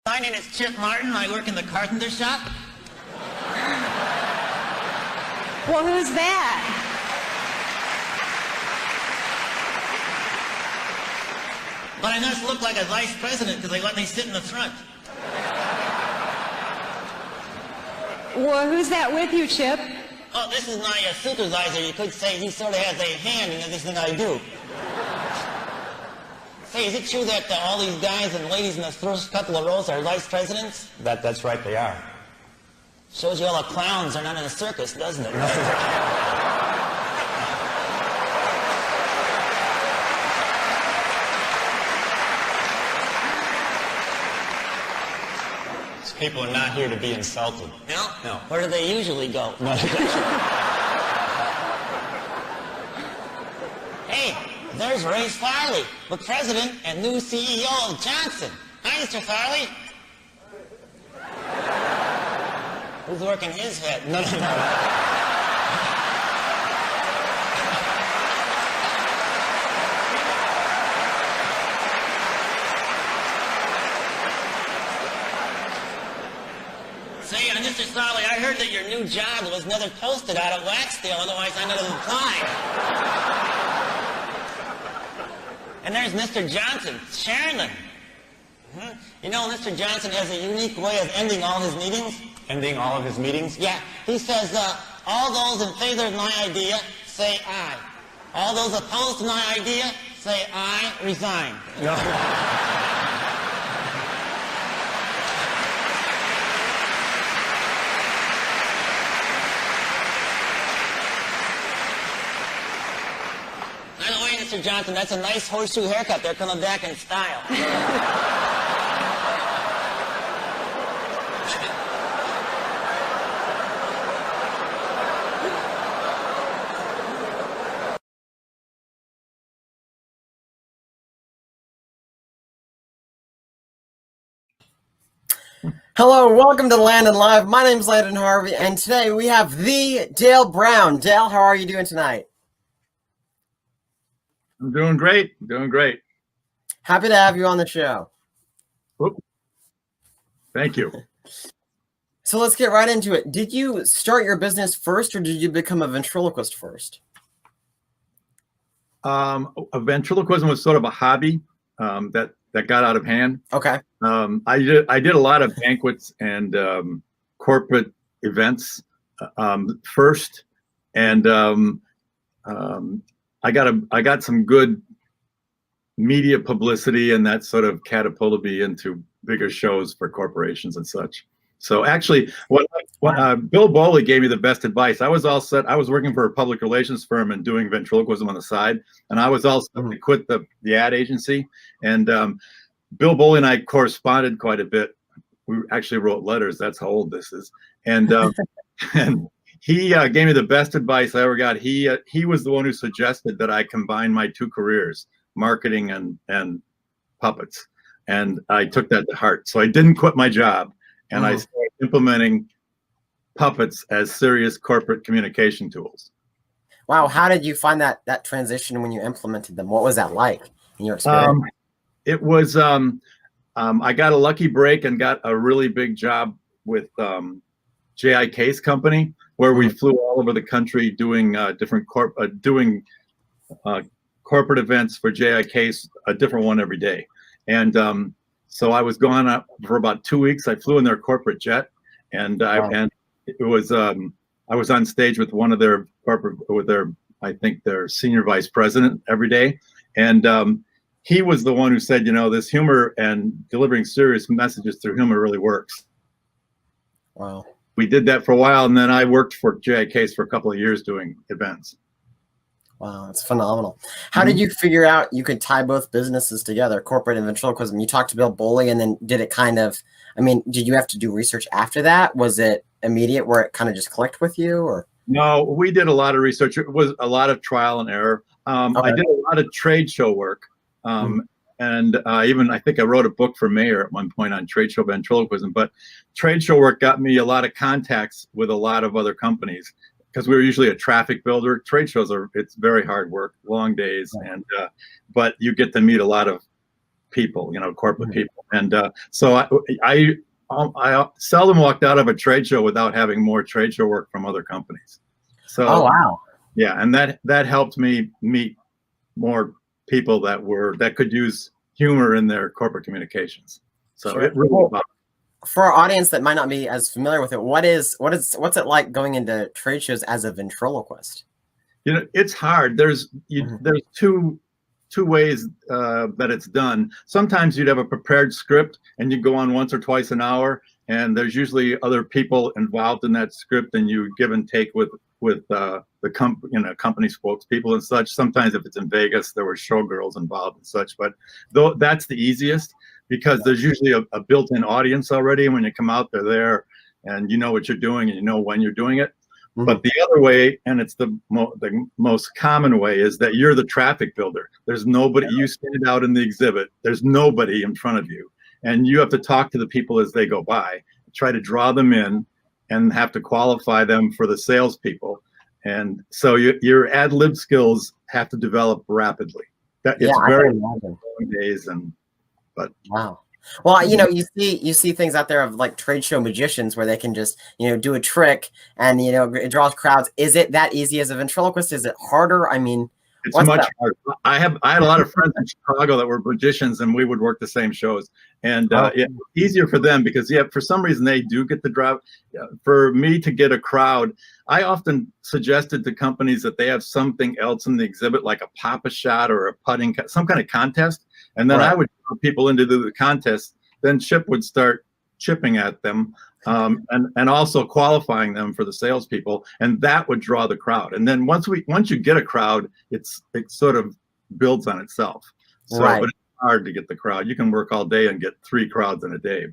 My name is Chip Martin. I work in the carpenter shop. Well, who's that? But I must look like a vice president because they let me sit in the front. Well, who's that with you, Chip? Oh, this is my supervisor. You could say he sort of has a hand in everything I do. Say, is it true that all these guys and ladies in the first couple of rows are vice presidents? That's right, they are. Shows you all the clowns are not in a circus, doesn't it? These people are not here to be insulted. No? No. Where do they usually go? No. Hey, there's Ray Farley, the president and new CEO of Johnson. Hi, Mr. Farley. Who's working his head? No. Say, Mr. Farley, I heard that your new job was never posted out at Waxdale, otherwise I never applied. And there's Mr. Johnson, chairman. You know, Mr. Johnson has a unique way of ending all his meetings. Ending all of his meetings? Yeah, he says, all those in favor of my idea, say aye. All those opposed to my idea, say aye, resign. No. By the way, Mr. Johnson, that's a nice horseshoe haircut. They're coming back in style. Hello, welcome to Landon Live. My name is Landon Harvey, and today we have the Dale Brown. Dale, how are you doing tonight? I'm doing great. Doing great. Happy to have you on the show. Oop. Thank you. So let's get right into it. Did you start your business first, or did you become a ventriloquist first? A ventriloquism was sort of a hobby that got out of hand. Okay. I did a lot of banquets and corporate events first, and I got some good media publicity, and that sort of catapulted me into bigger shows for corporations and such. So actually, when Bill Bowley gave me the best advice, I was all set. I was working for a public relations firm and doing ventriloquism on the side, and I was all set to quit the ad agency. And Bill Bowley and I corresponded quite a bit. We actually wrote letters. That's how old this is. And and he gave me the best advice I ever got. He was the one who suggested that I combine my two careers, marketing and puppets. And I took that to heart. So I didn't quit my job, and I started implementing puppets as serious corporate communication tools. Wow, how did you find that transition when you implemented them? What was that like in your experience? It was, I got a lucky break and got a really big job with JIK's company, where we flew all over the country doing different corporate events for JIK's, a different one every day. And so I was gone up for about 2 weeks. I flew in their corporate jet, and and it was I was on stage with one of their I think their senior vice president every day, and he was the one who said, you know, this humor and delivering serious messages through humor really works. Wow. We did that for a while, and then I worked for JIK's for a couple of years doing events. Wow, that's phenomenal. How did you figure out you could tie both businesses together, corporate and ventriloquism? You talked to Bill Boley, and then did it kind of, I mean, did you have to do research after that? Was it immediate where it kind of just clicked with you, or? No, we did a lot of research. It was a lot of trial and error. I did a lot of trade show work. And even I think I wrote a book for Mayor at one point on trade show ventriloquism, but trade show work got me a lot of contacts with a lot of other companies because we were usually a traffic builder. Trade shows it's very hard work, long days, and but you get to meet a lot of people, corporate people. And so I seldom walked out of a trade show without having more trade show work from other companies. So, oh, wow. Yeah, and that helped me meet more people that could use humor in their corporate communications. So Sure. it really For our audience that might not be as familiar with it, what's it like going into trade shows as a ventriloquist? It's hard. There's two ways that it's done. Sometimes you'd have a prepared script and you go on once or twice an hour, and there's usually other people involved in that script, and you give and take with the company spokespeople and such. Sometimes if it's in Vegas, there were showgirls involved and such, but that's the easiest because there's usually a built-in audience already. And when you come out, they're there and you know what you're doing and you know when you're doing it. But the other way, and it's the most common way, is that you're the traffic builder. There's nobody, you stand out in the exhibit, there's nobody in front of you. And you have to talk to the people as they go by, try to draw them in and have to qualify them for the salespeople. And so your ad lib skills have to develop rapidly. It's very long days, but wow. Well, you see things out there of like trade show magicians where they can just, do a trick and, it draws crowds. Is it that easy as a ventriloquist? Is it harder? I mean, it's much harder. I had a lot of friends in Chicago that were magicians, and we would work the same shows. And it's easier for them because, for some reason they do get the drop. For me to get a crowd, I often suggested to companies that they have something else in the exhibit, like a pop-a shot or a putting, some kind of contest. And then I would draw people into the contest. Then Chip would start chipping at them. And also qualifying them for the salespeople, and that would draw the crowd. And then once you get a crowd, it sort of builds on itself. So, but it's hard to get the crowd. You can work all day and get 3 crowds in a day.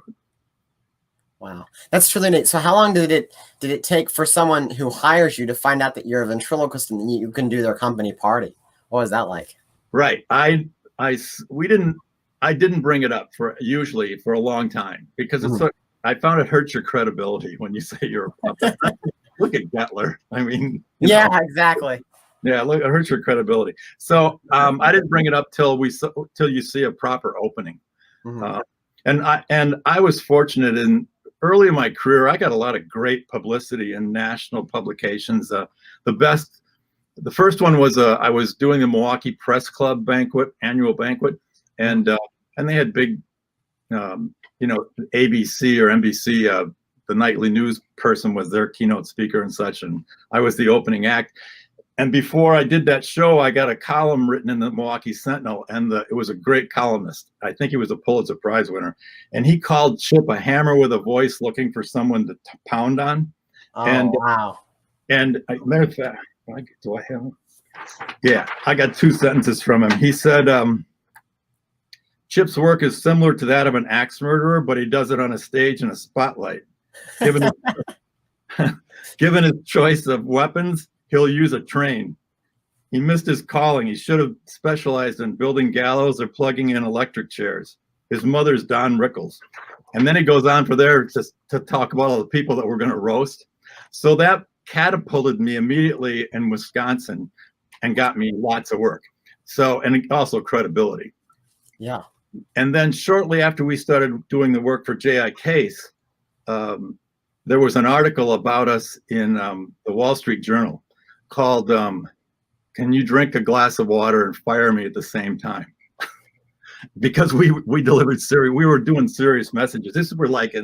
Wow, that's truly neat. So, how long did it take for someone who hires you to find out that you're a ventriloquist and you can do their company party? What was that like? Right, I didn't bring it up for a long time because it's I found it hurts your credibility when you say you're a puppet. Look at Gettler. I mean, exactly. Yeah, look, it hurts your credibility. So I didn't bring it up till you see a proper opening. And I was fortunate early in my career. I got a lot of great publicity in national publications. The first one was I was doing the Milwaukee Press Club banquet, annual banquet, and they had big. ABC or NBC, the nightly news person was their keynote speaker and such, and I was the opening act. And before I did that show, I got a column written in the Milwaukee Sentinel, and it was a great columnist. I think he was a Pulitzer Prize winner, and he called Chip a hammer with a voice looking for someone to pound on. Oh, wow. And matter of fact, do I have? Yeah, I got 2 sentences from him. He said, Chip's work is similar to that of an axe murderer, but he does it on a stage in a spotlight. Given his choice of weapons, he'll use a train. He missed his calling. He should have specialized in building gallows or plugging in electric chairs. His mother's Don Rickles. And then he goes on to talk about all the people that we're going to roast. So that catapulted me immediately in Wisconsin and got me lots of work. So, and also credibility. Yeah. And then shortly after we started doing the work for J.I. Case, there was an article about us in the Wall Street Journal called, Can You Drink a Glass of Water and Fire Me at the Same Time? Because we delivered we were doing serious messages. This were like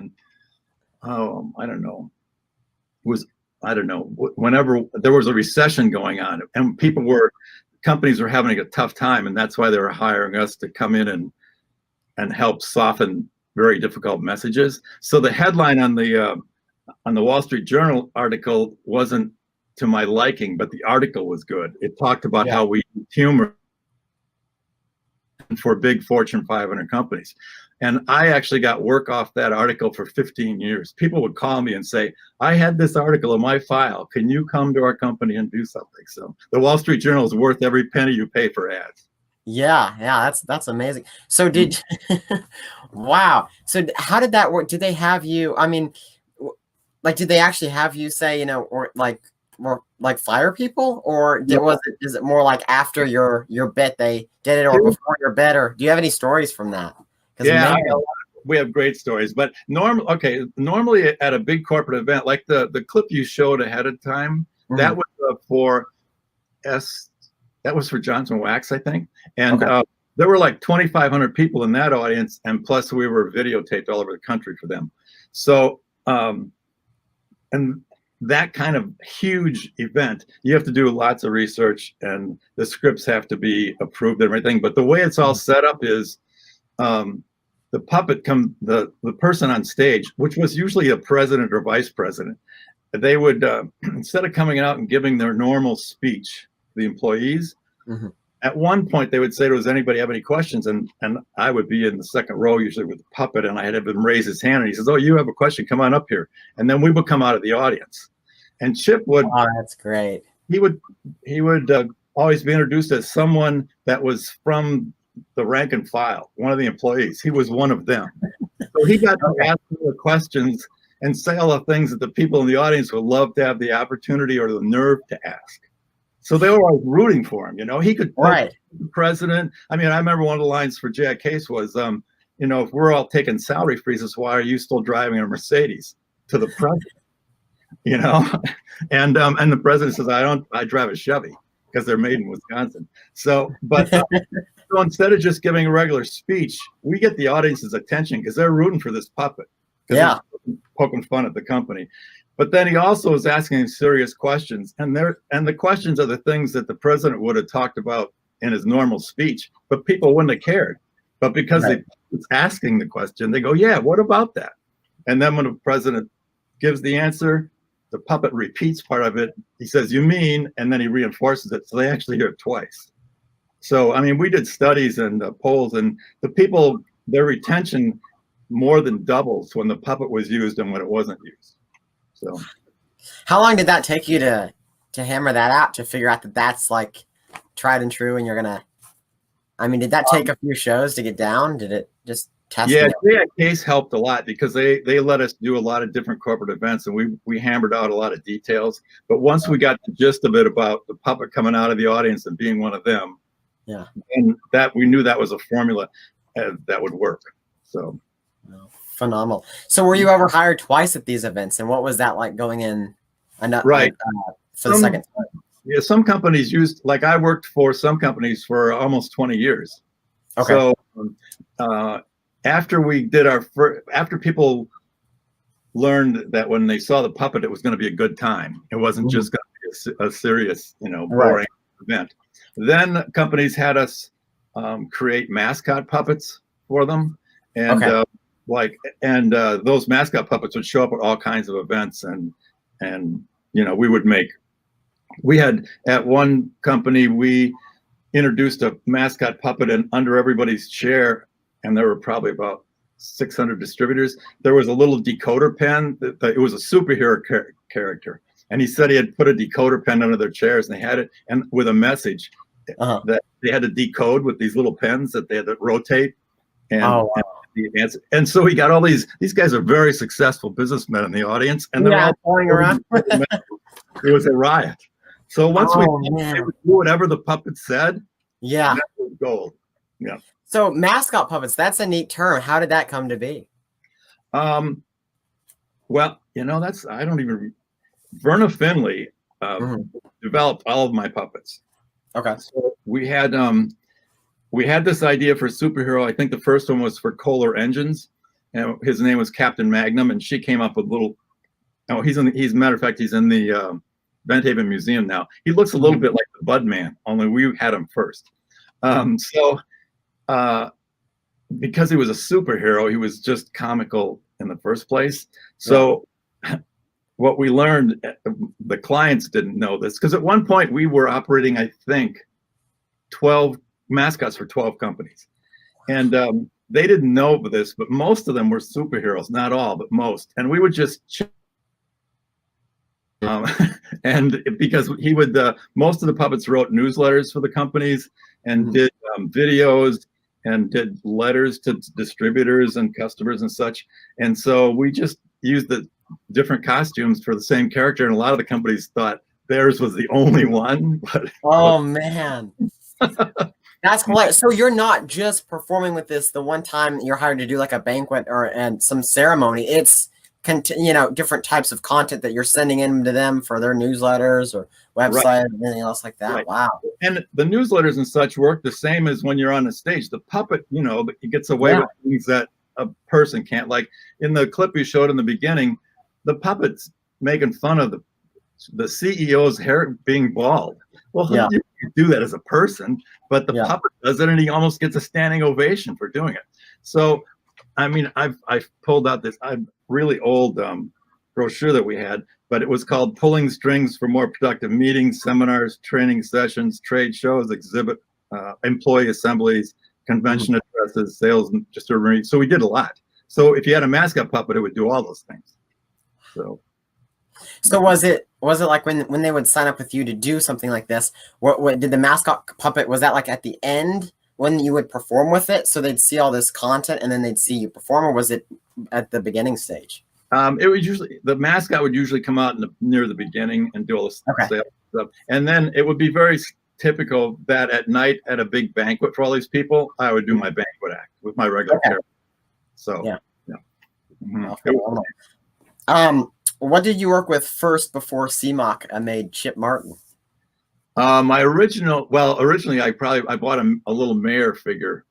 whenever there was a recession going on and companies were having a tough time, and that's why they were hiring us to come in and help soften very difficult messages. So the headline on the Wall Street Journal article wasn't to my liking, but the article was good. It talked about Yeah. how we use humor for big Fortune 500 companies. And I actually got work off that article for 15 years. People would call me and say, I had this article in my file. Can you come to our company and do something? So the Wall Street Journal is worth every penny you pay for ads. Yeah, that's amazing. So did wow. So how did that work? Did they have you, I mean, like did they actually have you say, you know, or like fire people, or is it more like after your bit they did it, or before your bit, or do you have any stories from that? Yeah, we have great stories, but normally at a big corporate event, like the clip you showed ahead of time, that was that was for Johnson Wax, I think. And there were like 2,500 people in that audience. And plus we were videotaped all over the country for them. So, and that kind of huge event, you have to do lots of research and the scripts have to be approved and everything. But the way it's all set up is, the puppet the person on stage, which was usually a president or vice president, they would, instead of coming out and giving their normal speech, the employees, at one point they would say, does anybody have any questions? And I would be in the second row usually with the puppet, and I had him raise his hand and he says, oh, you have a question, come on up here. And then we would come out of the audience. And Chip would, oh, that's great. He would always be introduced as someone that was from the rank and file, one of the employees. He was one of them. So he got to ask the questions and say all the things that the people in the audience would love to have the opportunity or the nerve to ask. So they were always rooting for him. You know, he could the president. I mean, I remember one of the lines for Jack Case was, you know, if we're all taking salary freezes, why are you still driving a Mercedes to the president? You know, and the president says, I drive a Chevy because they're made in Wisconsin. So, but so instead of just giving a regular speech, we get the audience's attention because they're rooting for this puppet. Yeah, poking fun at the company. But then he also is asking serious questions, and the questions are the things that the president would have talked about in his normal speech, but people wouldn't have cared. But because it's asking the question, they go, yeah, what about that? And then when the president gives the answer, the puppet repeats part of it. He says, you mean, and then he reinforces it. So they actually hear it twice. So, I mean, we did studies and polls, and the people, their retention more than doubles when the puppet was used and when it wasn't used. So how long did that take you to hammer that out, to figure out that that's like tried and true, and you're gonna, I mean, did that take a few shows to get down? Did it just test? Yeah, that case helped a lot because they let us do a lot of different corporate events, and we hammered out a lot of details. But once we got the gist of it about the puppet coming out of the audience and being one of them, and that we knew that was a formula that would work. So phenomenal. So were you ever hired twice at these events, and what was that like going in for the second time? Yeah, some companies used, like I worked for some companies for almost 20 years. Okay. So after we did after people learned that when they saw the puppet, it was going to be a good time. It wasn't just going to be a serious, you know, boring event. Then companies had us create mascot puppets for them, and those mascot puppets would show up at all kinds of events, and you know, we had at one company, we introduced a mascot puppet, and under everybody's chair, and there were probably about 600 distributors, there was a little decoder pen. It was a superhero character. And he said he had put a decoder pen under their chairs, and they had it, and with a message that they had to decode with these little pens that they had to rotate. And so he got all these guys are very successful businessmen in the audience, and they're all playing around. It was a riot. So once we would do whatever the puppet said, that was gold. Yeah. So mascot puppets, that's a neat term. How did that come to be? Well, you know, Verna Finley developed all of my puppets. Okay. So we had this idea for a superhero. I think the first one was for Kohler Engines, and his name was Captain Magnum, and she came up with he's a matter of fact, he's in the Benthaven Museum now. He looks a little bit like the Budman, only we had him first. Because he was a superhero, he was just comical in the first place. So what we learned, the clients didn't know this, because at one point we were operating, I think, 12 mascots for 12 companies. And they didn't know this, but most of them were superheroes, not all, but most. And we would just and because he would, most of the puppets wrote newsletters for the companies and did videos and did letters to distributors and customers and such. And so we just used the different costumes for the same character. And a lot of the companies thought theirs was the only one. But oh, man. That's hilarious. So you're not just performing with this the one time you're hired to do like a banquet and some ceremony. It's different types of content that you're sending in to them for their newsletters or website right. and anything else like that. Right. Wow. And the newsletters and such work the same as when you're on the stage. The puppet, he gets away with things that a person can't. Like in the clip you showed in the beginning, the puppet's making fun of the CEO's hair being bald. Well, you can do that as a person, but the puppet does it, and he almost gets a standing ovation for doing it. So, I mean, I've pulled out this really old brochure that we had, but it was called "Pulling Strings for More Productive Meetings, Seminars, Training Sessions, Trade Shows, Exhibit, Employee Assemblies, Convention Addresses, Sales and Distribution." So we did a lot. So if you had a mascot puppet, it would do all those things. So was it like when they would sign up with you to do something like this? What did the mascot puppet, was that like at the end when you would perform with it, so they'd see all this content and then they'd see you perform, or was it at the beginning stage? It was usually, the mascot would usually come out near the beginning and do all this sales stuff, and then it would be very typical that at night at a big banquet for all these people, I would do my banquet act with my regular character. So what did you work with first before CMOC made Chip Martin? Originally I bought a little mayor figure.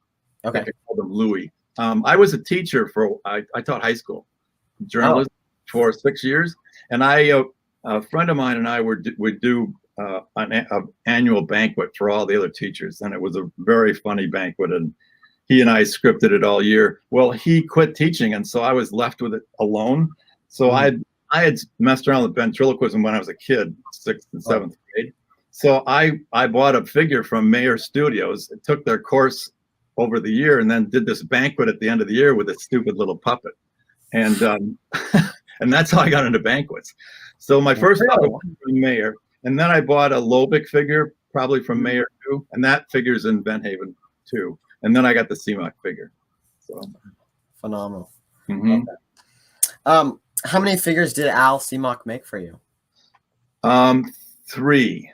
Okay. I called him Louis. I was a teacher I taught high school journalism for 6 years, and a friend of mine and I would do an annual banquet for all the other teachers, and it was a very funny banquet, and he and I scripted it all year. Well, he quit teaching, and so I was left with it alone. So I had messed around with ventriloquism when I was a kid, 6th and 7th grade. So I bought a figure from Mayer Studios. It took their course over the year, and then did this banquet at the end of the year with a stupid little puppet. And and that's how I got into banquets. So my first puppet was from Mayer, and then I bought a Lobick figure, probably from Mayer too, and that figure's in Bent Haven too. And then I got the CMOC figure. So phenomenal. How many figures did Al CMOC make for you? 3.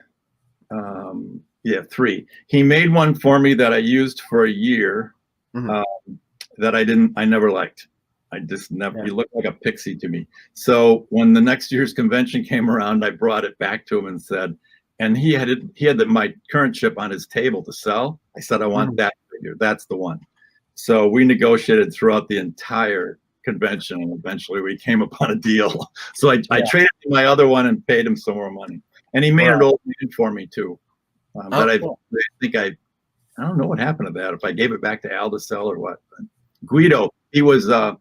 3. He made one for me that I used for a year that I never liked. I just never, he looked like a pixie to me. So when the next year's convention came around, I brought it back to him and said, and he had my current chip on his table to sell. I said, I want that figure. That's the one. So we negotiated throughout the entire convention, and eventually we came upon a deal. So I traded my other one and paid him some more money. And he made an old man for me too. But I think I don't know what happened to that, if I gave it back to Al to sell or what. But Guido, he was a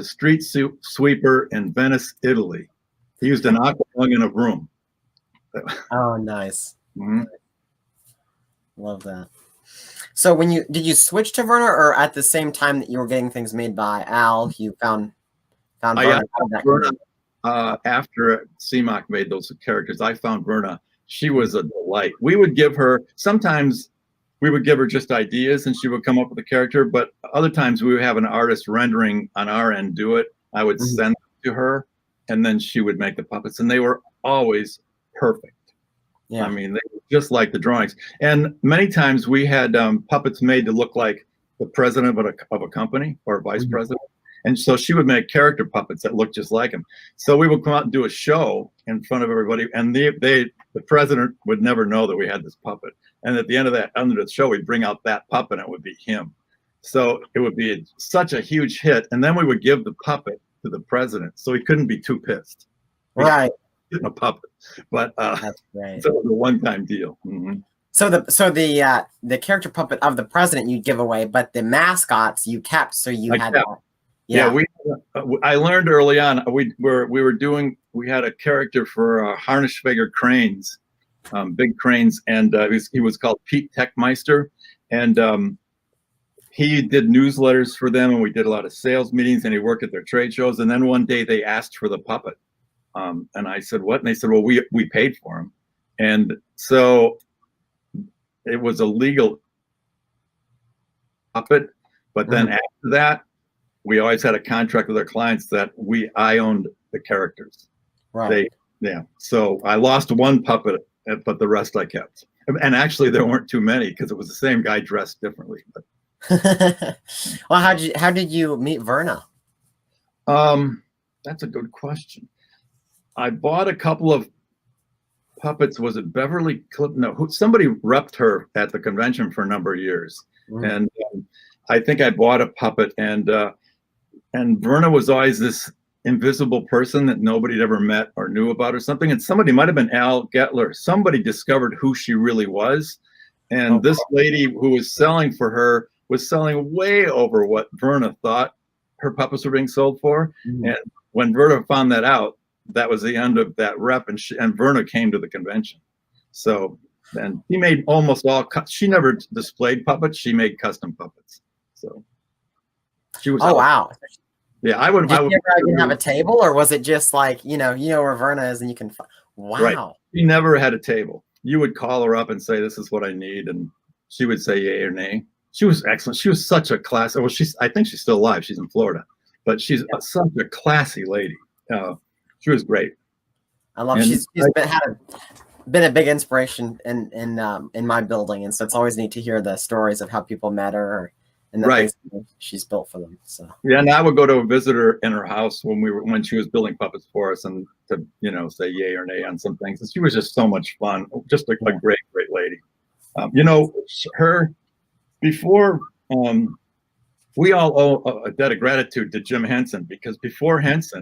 street sweeper in Venice, Italy. He used an aqua lung in a broom. Oh, nice. Love that. So did you switch to Werner, or at the same time that you were getting things made by Al, you found Werner? After CMOC made those characters, I found Verna. She was a delight. We would give her, sometimes we would give her just ideas and she would come up with a character, but other times we would have an artist rendering on our end do it. I would send them to her, and then she would make the puppets, and they were always perfect. I mean, they were just like the drawings. And many times we had puppets made to look like the president of a company or a vice president. And so she would make character puppets that looked just like him. So we would come out and do a show in front of everybody, and the president would never know that we had this puppet. And at the end of the show, we'd bring out that puppet, and it would be him. So it would be such a huge hit. And then we would give the puppet to the president, so he couldn't be too pissed. Right. Getting a puppet, but that's right. So it was a one-time deal. So the character puppet of the president you'd give away, but the mascots you kept, so you had. Yeah, I learned early on. We had a character for harness figure cranes, big cranes, and he was called Pete Techmeister, and he did newsletters for them, and we did a lot of sales meetings, and he worked at their trade shows. And then one day they asked for the puppet, and I said, "What?" And they said, "Well, we paid for him," and so it was a legal puppet. But then after that, we always had a contract with our clients that I owned the characters. Right. So I lost one puppet, but the rest I kept. And actually, there weren't too many because it was the same guy dressed differently. But. Well, how did you meet Verna? That's a good question. I bought a couple of puppets. Was it Beverly Clip? No, somebody repped her at the convention for a number of years, and I think I bought a puppet, and Verna was always this invisible person that nobody had ever met or knew about or something. And somebody might have been Al Gettler. Somebody discovered who she really was, and this lady who was selling for her was selling way over what Verna thought her puppets were being sold for. And when Verna found that out, that was the end of that rep, and Verna came to the convention. So then he made almost all. She never displayed puppets; she made custom puppets. So she was. Oh wow! Yeah, I would. Did you ever have a table, or was it just like you know where Verna is, and you can? Wow. Right. She never had a table. You would call her up and say, "This is what I need," and she would say yay or nay. She was excellent. She was such a class. Well, I think she's still alive. She's in Florida, but she's such a classy lady. She was great. I love. She's been a big inspiration in my building, and so it's always neat to hear the stories of how people met her and the things she's built for them. So yeah, and I would go to visit her in her house when she was building puppets for us, and to say yay or nay on some things. And she was just so much fun. Just a great lady. Her before we all owe a debt of gratitude to Jim Henson, because before Henson,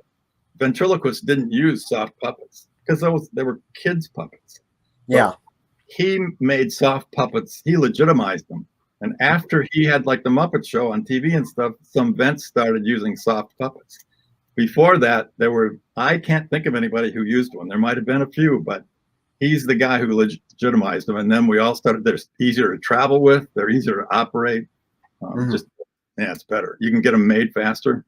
Ventriloquist didn't use soft puppets because they were kids' puppets. Yeah. But he made soft puppets. He legitimized them. And after he had like the Muppet Show on TV and stuff, some vents started using soft puppets. Before that, I can't think of anybody who used one. There might have been a few, but he's the guy who legitimized them. And then we all started, they're easier to travel with. They're easier to operate. It's better. You can get them made faster.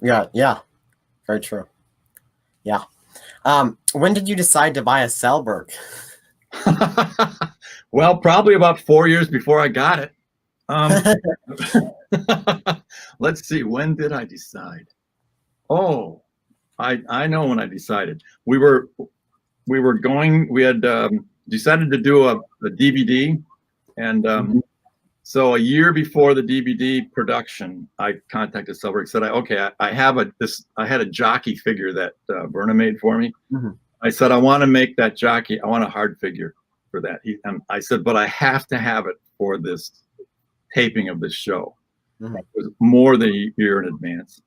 Yeah, very true. Yeah. When did you decide to buy a Selberg? Well, probably about 4 years before I got it. Let's see. When did I decide? Oh, I know when I decided. We had decided to do a DVD, and so a year before the DVD production, I contacted Selberg, said, I had a jockey figure that Verna made for me. I said, I want to make that jockey. I want a hard figure for that. And I said, but I have to have it for this taping of this show. It was more than a year in advance.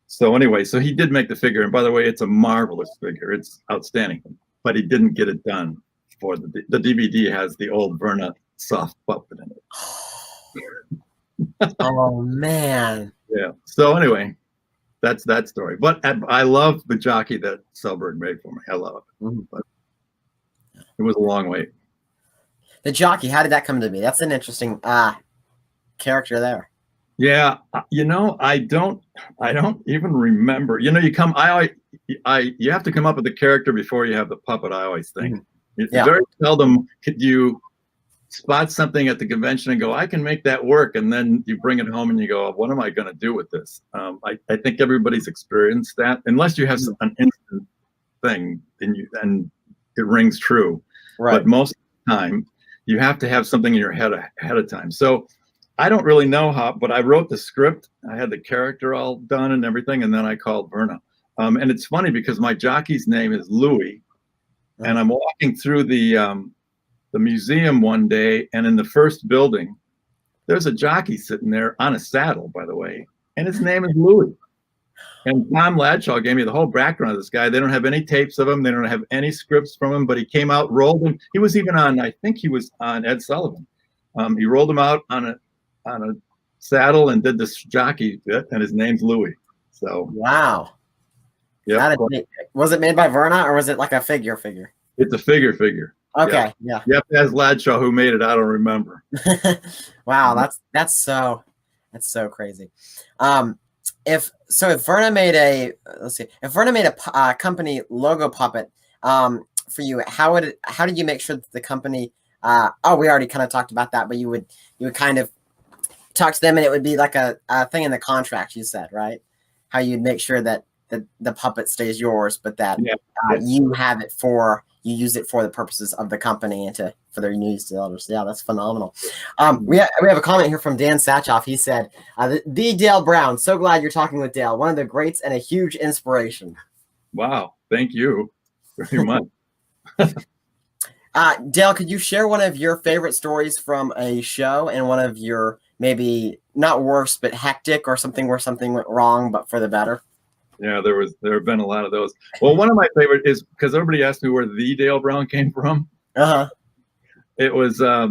So anyway, so he did make the figure. And by the way, it's a marvelous figure. It's outstanding. But he didn't get it done for the DVD has the old Verna soft puppet in it. Oh man. Yeah. So anyway, that's that story. But I love the jockey that Selberg made for me. I love it. But it was a long wait. The jockey, how did that come to be? That's an interesting character there. Yeah, I don't even remember. You have to come up with the character before you have the puppet. I always think. Very seldom could you spot something at the convention and go, I can make that work, and then you bring it home and you go, what am I going to do with this? I think everybody's experienced that, unless you have an instant thing and it rings true. Right. But most of the time, you have to have something in your head ahead of time. So I don't really know how, but I wrote the script. I had the character all done and everything, and then I called Verna. And it's funny because my jockey's name is Louis, and I'm walking through the museum one day, and in the first building, there's a jockey sitting there on a saddle, by the way, and his name is Louis. And Tom Ladshaw gave me the whole background of this guy. They don't have any tapes of him. They don't have any scripts from him, but he came out, rolled him. He was even on, I think he was on Ed Sullivan. He rolled him out on a saddle and did this jockey bit, and his name's Louis. So wow. yeah, Was it made by Verna or was it like a figure? it's a figure. Okay, yeah. You have to ask Ladshaw who made it. I don't remember. Wow, that's so crazy. If Verna made a company logo puppet for you, how did you make sure that the company? We already kind of talked about that, but you would kind of talk to them, and it would be like a thing in the contract. You said, right? How you'd make sure that the puppet stays yours, but that you have it you use it for the purposes of the company and for their news to others. Yeah, that's phenomenal. We have a comment here from Dan Satchoff. He said, the Dale Brown, so glad you're talking with Dale. One of the greats and a huge inspiration. Wow. Thank you very much. Dale, could you share one of your favorite stories from a show and one of your maybe not worst, but hectic or something where something went wrong, but for the better? Yeah, there have been a lot of those. Well, one of my favorite is because everybody asked me where the Dale Brown came from. It was I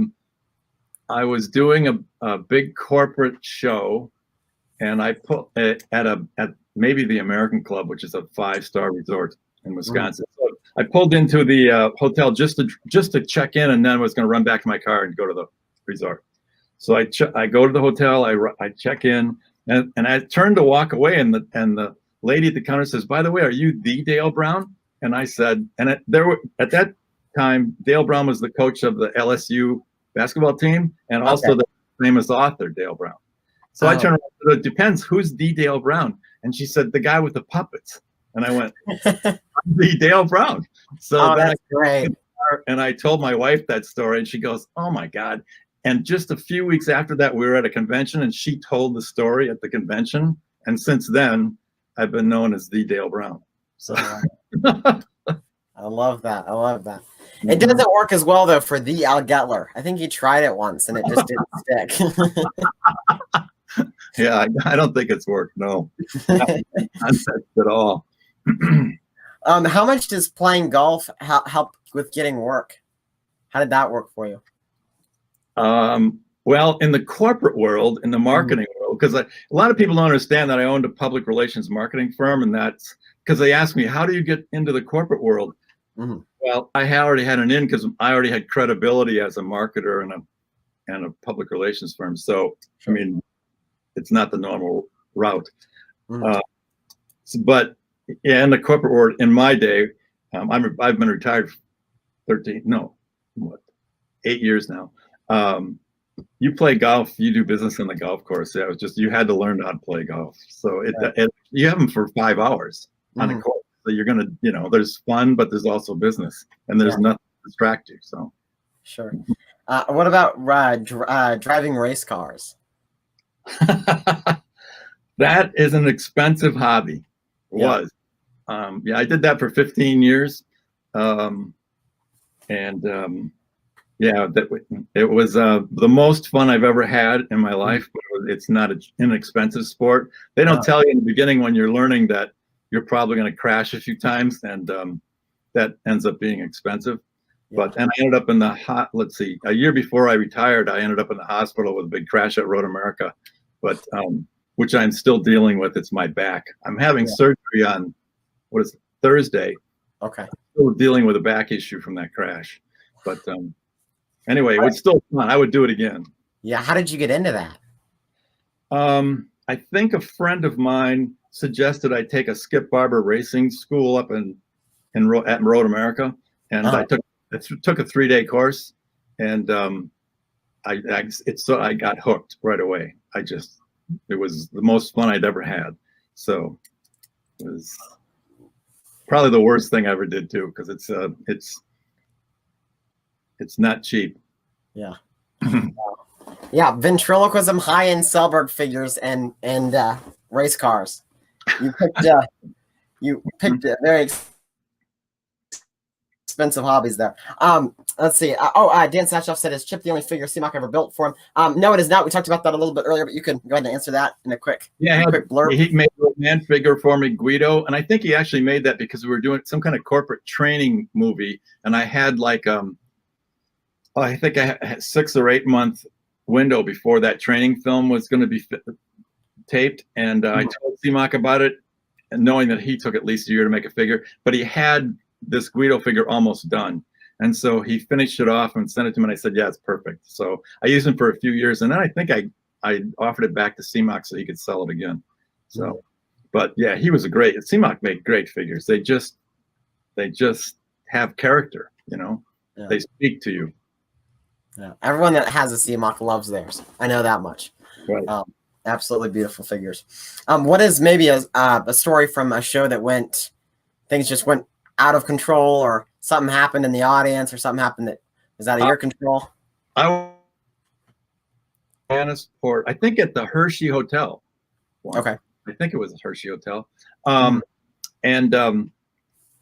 was doing a big corporate show, and I put it at maybe the American Club, which is a 5-star resort in Wisconsin. So I pulled into the hotel just to check in, and then was going to run back to my car and go to the resort. So I go to the hotel, I check in, and I turn to walk away, and the lady at the counter says, "By the way, are you the Dale Brown?" And I said, and at that time, Dale Brown was the coach of the LSU basketball team and also the famous author, Dale Brown. So I turned around, it depends, who's the Dale Brown? And she said, the guy with the puppets. And I went, I'm the Dale Brown. So that's great. And I told my wife that story, and she goes, oh my God. And just a few weeks after that, we were at a convention, and she told the story at the convention. And since then, I've been known as the Dale Brown. So I love that. It doesn't work as well though for the Al Getler. I think he tried it once and it just didn't stick. Yeah, I don't think it's worked. No, not at all. How much does playing golf help with getting work? How did that work for you? Well, in the corporate world, in the marketing world, because a lot of people don't understand that I owned a public relations marketing firm, and that's because they asked me, how do you get into the corporate world? Well, I already had an in because I already had credibility as a marketer and a public relations firm. So, I mean, it's not the normal route. But yeah, in the corporate world, in my day, I've been retired for 8 years now. You play golf, you do business in the golf course. Yeah, it was just, you had to learn how to play golf. So you have them for 5 hours on a course. So you're going to, there's fun, but there's also business, and there's nothing to distract you. So. Sure. What about driving race cars? That is an expensive hobby. Yeah, I did that for 15 years. It was the most fun I've ever had in my life, but it's not an inexpensive sport. They don't tell you in the beginning when you're learning that you're probably going to crash a few times, and that ends up being expensive. And I ended up in a year before I retired, I ended up in the hospital with a big crash at Road America, but which I'm still dealing with. It's my back. I'm having surgery on Thursday. Okay. I'm still dealing with a back issue from that crash, but anyway, it was still fun. I would do it again. Yeah. How did you get into that? I think a friend of mine suggested I take a Skip Barber racing school up at Road America, and I took a 3-day course, and I got hooked right away. It was the most fun I'd ever had. So it was probably the worst thing I ever did too, because it's not cheap. Yeah. Yeah, ventriloquism, high-end Selberg figures, and race cars. You picked very expensive hobbies there. Let's see. Dan Satchoff said, is Chip the only figure CMOC ever built for him? No, it is not. We talked about that a little bit earlier, but you can go ahead and answer that in a quick blurb. He made a man figure for me, Guido, and I think he actually made that because we were doing some kind of corporate training movie, and I had I think I had 6 or 8 month window before that training film was going to be taped, and I told CMOC about it, and knowing that he took at least a year to make a figure, but he had this Guido figure almost done, and so he finished it off and sent it to me, and I said, yeah, it's perfect. So I used him for a few years, and then I think I offered it back to CMOC so he could sell it again. So, but yeah, he was CMOC made great figures. They just have character, you know. Yeah. They speak to you. Yeah. Everyone that has a CMOC loves theirs. I know that much. Right. Absolutely beautiful figures. What is maybe a story from a show that things just went out of control, or something happened in the audience, or something happened that was out of your control? Port, I think at the Hershey Hotel. Okay. I think it was the Hershey Hotel. And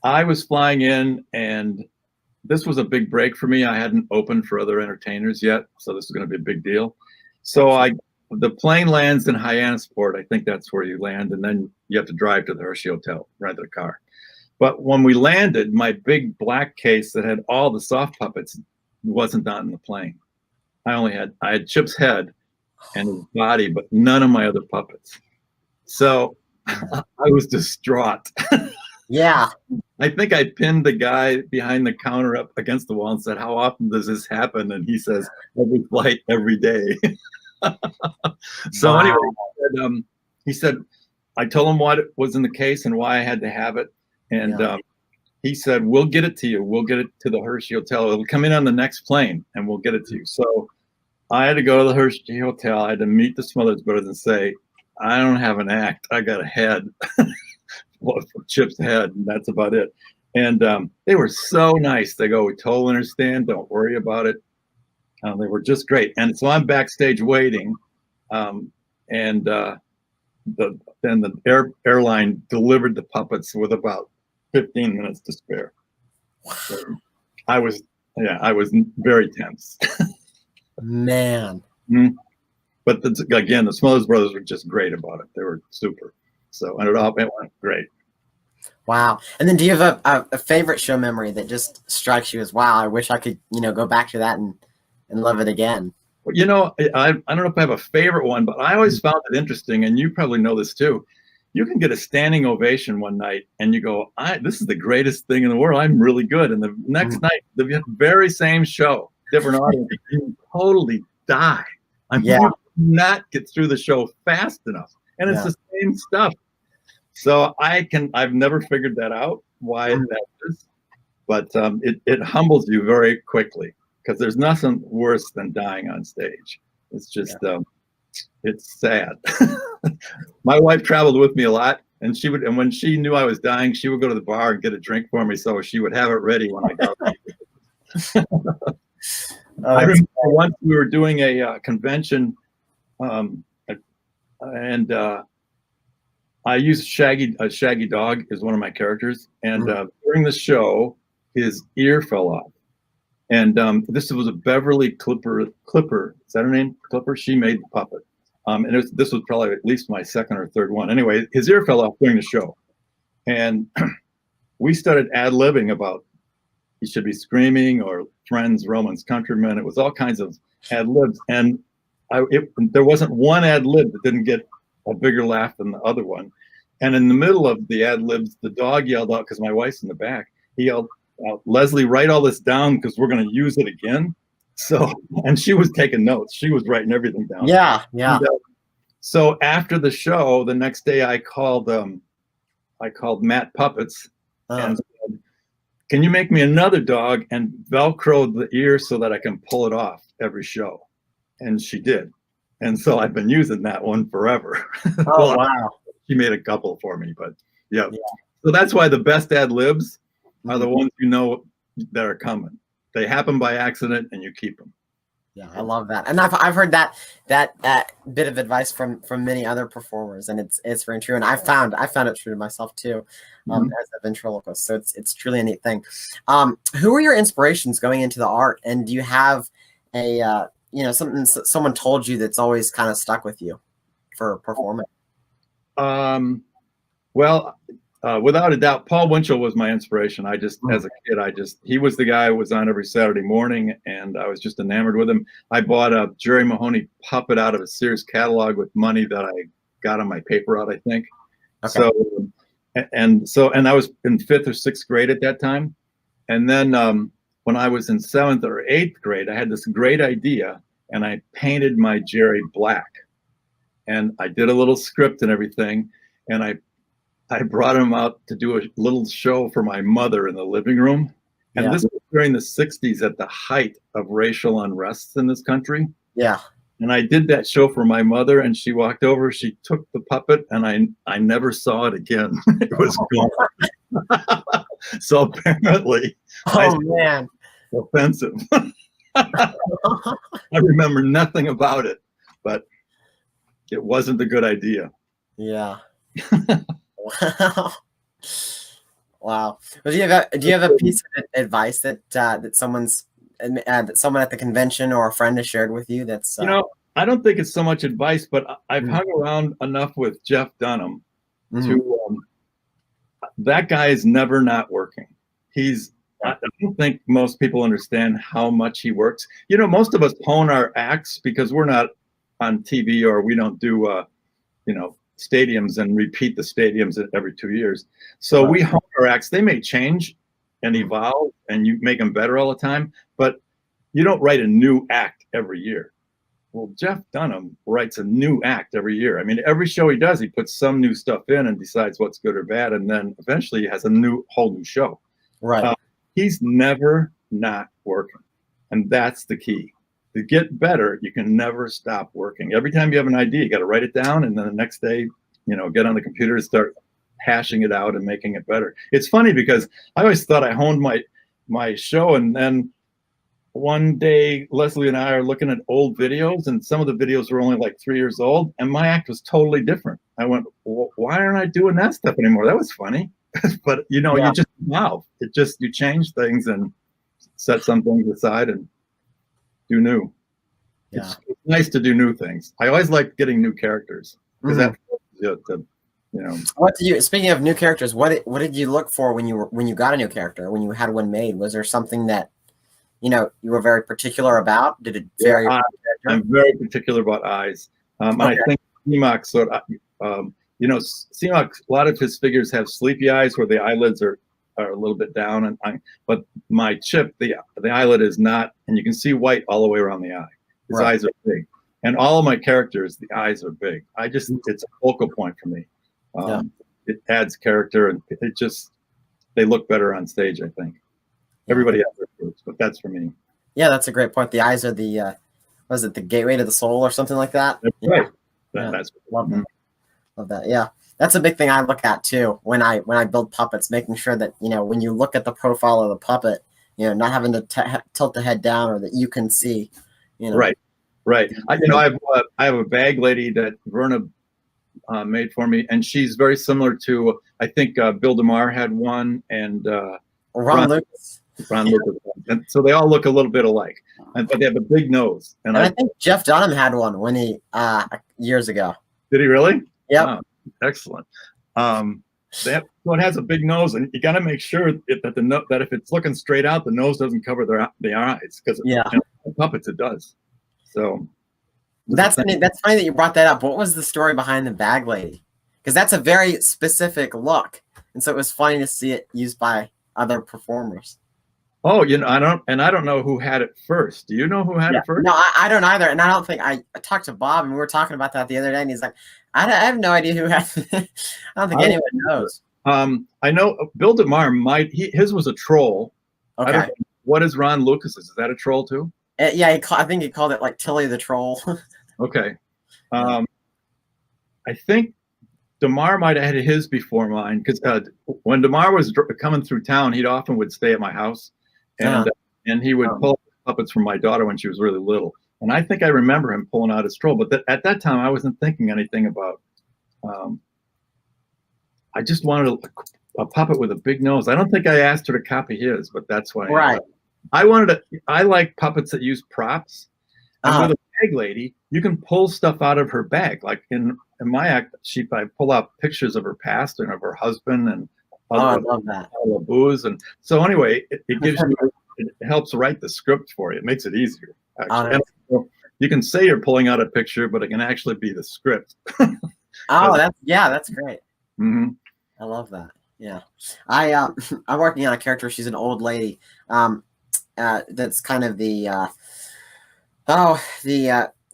I was flying in, and this was a big break for me. I hadn't opened for other entertainers yet, so this was going to be a big deal. So the plane lands in Hyannisport. I think that's where you land, and then you have to drive to the Hershey Hotel, rent a car. But when we landed, my big black case that had all the soft puppets wasn't on the plane. I had Chip's head and his body, but none of my other puppets. So I was distraught. Yeah. I think I pinned the guy behind the counter up against the wall and said, how often does this happen? And he says, every flight, every day. So Wow. Anyway, he said, I told him what was in the case and why I had to have it. And he said, we'll get it to you. We'll get it to the Hershey Hotel. It'll come in on the next plane, and we'll get it to you. So I had to go to the Hershey Hotel. I had to meet the Smothers Brothers and say, I don't have an act. I got a head. Chip's head, and that's about it. And they were so nice. They go, we totally understand. Don't worry about it. They were just great. And so I'm backstage waiting, and the airline delivered the puppets with about 15 minutes to spare. So I was very tense. Man. But again, the Smothers Brothers were just great about it. They were super. So and it went great. Wow. And then do you have a favorite show memory that just strikes you as, wow, I wish I could, go back to that and love it again? Well, I don't know if I have a favorite one, but I always found it interesting, and you probably know this too. You can get a standing ovation one night and you go, this is the greatest thing in the world. I'm really good. And the next night, the very same show, different audience, you totally die. You not get through the show fast enough. And it's the same stuff. So I've never figured that out, why that is. But it humbles you very quickly, because there's nothing worse than dying on stage. It's just, it's sad. My wife traveled with me a lot, and when she knew I was dying, she would go to the bar and get a drink for me, so she would have it ready when I got there. I remember once we were doing a convention, and I used a shaggy dog as one of my characters, and during the show, his ear fell off. And this was a Beverly Clipper. Is that her name? Clipper. She made the puppet. And this was probably at least my second or third one. Anyway, his ear fell off during the show, and we started ad-libbing about he should be screaming, or friends, Romans, countrymen. It was all kinds of ad-libs, and there wasn't one ad-lib that didn't get a bigger laugh than the other one. And in the middle of the ad-libs, the dog yelled out, because my wife's in the back, he yelled, Leslie, write all this down because we're going to use it again. So, and she was taking notes. She was writing everything down. Yeah. And, so after the show, the next day I called Matt Puppets and said, can you make me another dog and Velcro the ear so that I can pull it off every show? And she did. And so I've been using that one forever. Oh, wow. She made a couple for me, but yeah. So that's why the best ad-libs are the ones that are coming. They happen by accident, and you keep them. Yeah, I love that, and I've heard that bit of advice from many other performers, and it's very true. And I found it true to myself too, as a ventriloquist. So it's truly a neat thing. Who are your inspirations going into the art, and do you have a something someone told you that's always kind of stuck with you for performing? Well, without a doubt, Paul Winchell was my inspiration. As a kid, he was the guy who was on every Saturday morning, and I was just enamored with him. I bought a Jerry Mahoney puppet out of a Sears catalog with money that I got on my paper route, I think. Okay. And I was in 5th or 6th grade at that time. And then when I was in 7th or 8th grade, I had this great idea, and I painted my Jerry black. And I did a little script and everything, and I brought him out to do a little show for my mother in the living room. And this was during the 60s at the height of racial unrest in this country. Yeah. And I did that show for my mother, and she walked over, she took the puppet, and I never saw it again. It was gone. So apparently, Man. Offensive. I remember nothing about it, but it wasn't a good idea. Yeah. Wow. Wow. Well, do you have a piece of advice that someone at the convention or a friend has shared with you? That's I don't think it's so much advice, but I've hung around enough with Jeff Dunham to that guy is never not working. I don't think most people understand how much he works. Most of us hone our acts because we're not on TV, or we don't do stadiums and repeat the stadiums every 2 years. So we hone our acts. They may change and evolve, and you make them better all the time, but you don't write a new act every year. Well, Jeff Dunham writes a new act every year. I mean, every show he does, he puts some new stuff in and decides what's good or bad, and then eventually he has a whole new show. right. He's never not working, and that's the key. To get better, you can never stop working. Every time you have an idea, you got to write it down, and then the next day, get on the computer and start hashing it out and making it better. It's funny because I always thought I honed my show, and then one day Leslie and I are looking at old videos, and some of the videos were only like 3 years old, and my act was totally different. I went, well, why aren't I doing that stuff anymore? That was funny. But you just evolve. You change things and set some things aside and do new. Yeah. It's nice to do new things. I always like getting new characters because Speaking of new characters, what did you look for when you got a new character, when you had one made? Was there something that you were very particular about? Did it vary? I'm very particular about eyes. I think CMOC sort of CMOC, a lot of his figures have sleepy eyes where the eyelids are a little bit down, but my Chip, the eyelid is not, and you can see white all the way around the eye. His eyes are big, and all of my characters, the eyes are big. It's a focal point for me. It adds character, and they look better on stage, I think. Everybody has their groups, but that's for me. Yeah, that's a great point. The eyes are the the gateway to the soul or something like that? That's right. That's love that. Love that. Yeah. That's a big thing I look at too when I build puppets, making sure that, when you look at the profile of the puppet, not having to tilt the head down, or that you can see, Right. I have a bag lady that Verna made for me, and she's very similar to, I think Bill DeMar had one, and Ron Lucas. And so they all look a little bit alike, but they have a big nose. And I think Jeff Dunham had one when he years ago. Did he really? Yeah. Oh, excellent. One has a big nose, and you got to make sure that if it's looking straight out, the nose doesn't cover the eyes, because puppets it does. So that's funny that you brought that up. What was the story behind the bag lady? Because that's a very specific look, and so it was funny to see it used by other performers. Oh, I don't know who had it first. Do you know who had it first? No, I don't either. And I don't think I talked to Bob, and we were talking about that the other day, and he's like, I have no idea who had it. I don't think anyone knows. I know Bill DeMar his was a troll. Okay. I don't know, what is Ron Lucas's? Is that a troll too? Yeah, I think he called it like Tilly the Troll. Okay. I think DeMar might have had his before mine, because when DeMar was coming through town, he often would stay at my house, and he would pull puppets from my daughter when she was really little. And I think I remember him pulling out his troll, but at that time I wasn't thinking anything about. I just wanted a puppet with a big nose. I don't think I asked her to copy his, but that's why. Right. I like puppets that use props. And with a bag lady, you can pull stuff out of her bag. Like in in my act sheet, I pull out pictures of her past and of her husband and Oh, I love that. all the booze. And so anyway, it gives you, it helps write the script for you. It makes it easier, actually. And so you can say you're pulling out a picture, but it can actually be the script. Oh, that's great. Mm-hmm. I love that. Yeah, I'm working on a character. She's an old lady. That's kind of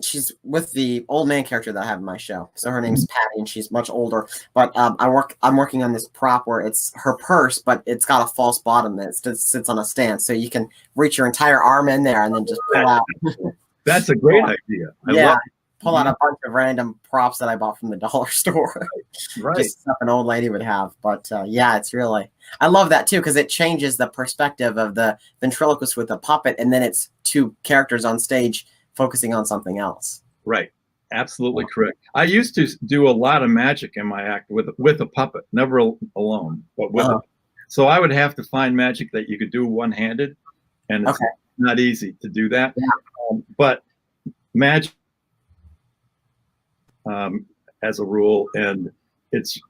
she's with the old man character that I have in my show. So her name's Patty, and she's much older. But I'm working on this prop where it's her purse, but it's got a false bottom that sits on a stand, so you can reach your entire arm in there and then just pull out. That's a great idea. I love it. Pull out a bunch of random props that I bought from the dollar store. Right. Just stuff an old lady would have. But it's really, I love that too, because it changes the perspective of the ventriloquist with the puppet, and then it's two characters on stage focusing on something else. Right. Absolutely correct. I used to do a lot of magic in my act with a puppet, never alone, but with a, so I would have to find magic that you could do one-handed, and it's not easy to do that. Yeah. But magic, as a rule, and it's,